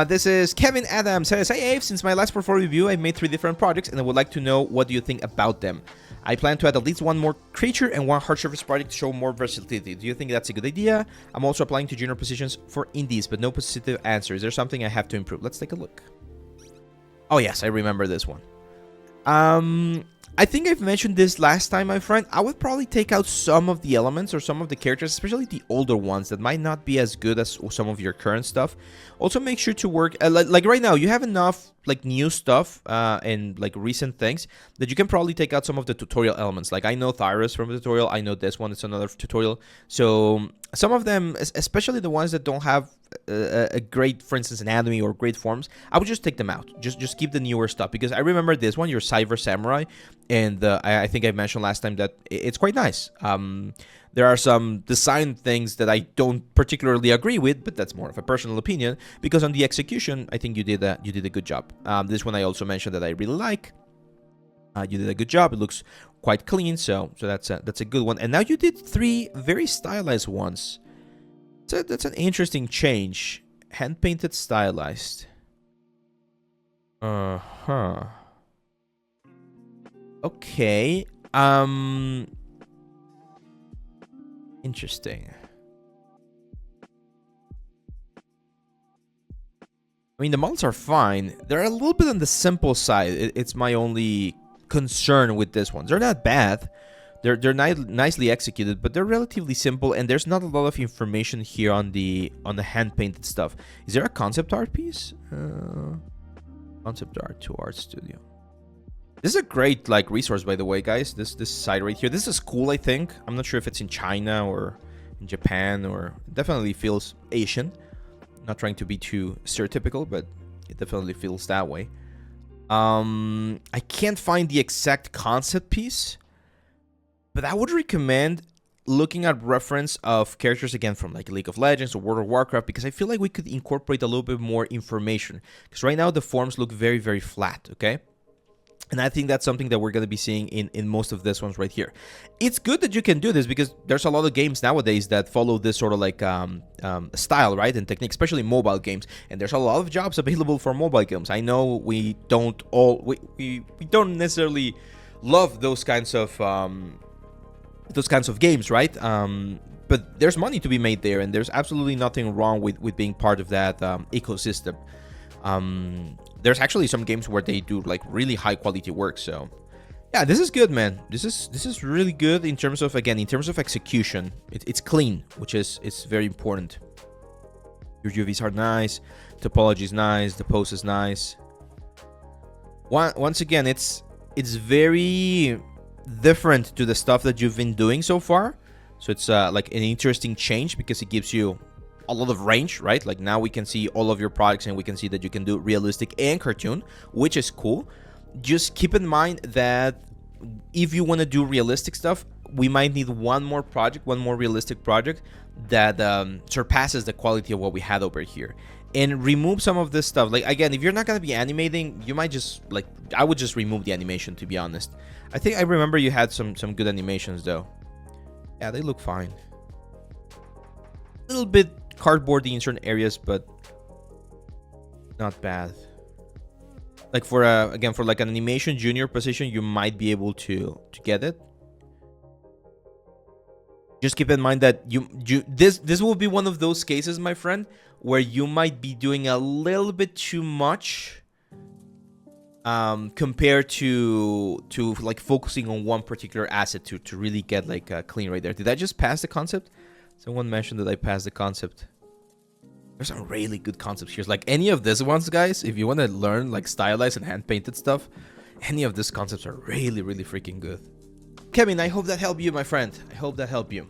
This is Kevin Adams. Says, "Hey Abe, since my last portfolio review, I made 3 different projects, and I would like to know what do you think about them. I plan to add at least 1 more creature and 1 hard surface project to show more versatility. Do you think that's a good idea? I'm also applying to junior positions for indies, but no positive answer. Is there something I have to improve?" Let's take a look. Oh yes, I remember this one. I think I've mentioned this last time, my friend. I would probably take out some of the elements or some of the characters, especially the older ones that might not be as good as some of your current stuff. Also, make sure to work like right now. You have enough like new stuff and like recent things that you can probably take out some of the tutorial elements. Like I know Thyros from the tutorial. I know this one. It's another tutorial. So some of them, especially the ones that don't have a great, for instance, anatomy or great forms, I would just take them out. Just keep the newer stuff, because I remember this one, your Cyber Samurai, and I think I mentioned last time that it's quite nice. There are some design things that I don't particularly agree with, but that's more of a personal opinion, because on the execution, I think you did a good job. This one I also mentioned that I really like. You did a good job. It looks quite clean, so that's a good one. And now you did 3 very stylized ones. So that's an interesting change. Hand painted, stylized. Okay. Interesting. I mean, the models are fine. They're a little bit on the simple side. It's my only concern with this one. They're not bad. They're nicely executed, but they're relatively simple, and there's not a lot of information here on the hand painted stuff. Is there a concept art piece? Concept art to art studio. This is a great like resource, by the way, guys. This site right here. This is cool, I think. I'm not sure if it's in China or in Japan, or it definitely feels Asian. Not trying to be too stereotypical, but it definitely feels that way. I can't find the exact concept piece, but I would recommend looking at reference of characters again from like League of Legends or World of Warcraft, because I feel like we could incorporate a little bit more information, because right now the forms look very, very flat, okay? And I think that's something that we're going to be seeing in most of this ones right here. It's good that you can do this, because there's a lot of games nowadays that follow this sort of like style, right, and technique, especially mobile games. And there's a lot of jobs available for mobile games. I know we don't necessarily love those kinds of games, right? But there's money to be made there, and there's absolutely nothing wrong with being part of that ecosystem. There's actually some games where they do like really high quality work. So yeah, this is good, man. This is really good in terms of, again, in terms of execution. It's clean, which is very important. Your UVs are nice, topology is nice, the pose is nice. Once again, it's very different to the stuff that you've been doing so far. So it's like an interesting change, because it gives you a lot of range, right? Like now we can see all of your products, and we can see that you can do realistic and cartoon, which is cool. Just keep in mind that if you want to do realistic stuff, we might need one more realistic project that surpasses the quality of what we had over here, and remove some of this stuff. Like again, if you're not going to be animating, you might just like, I would just remove the animation, to be honest. I think I remember you had some good animations though. Yeah, they look fine. A little bit cardboardy in certain areas, but not bad. Like for again, for like an animation junior position, you might be able to get it. Just keep in mind that this will be one of those cases, my friend, where you might be doing a little bit too much compared to like focusing on one particular asset to really get like a clean right there. Did I just pass the concept? Someone mentioned that I passed the concept. There's some really good concepts here. Like any of these ones, guys, if you want to learn like stylized and hand-painted stuff, any of these concepts are really, really freaking good. Kevin, I hope that helped you, my friend. I hope that helped you.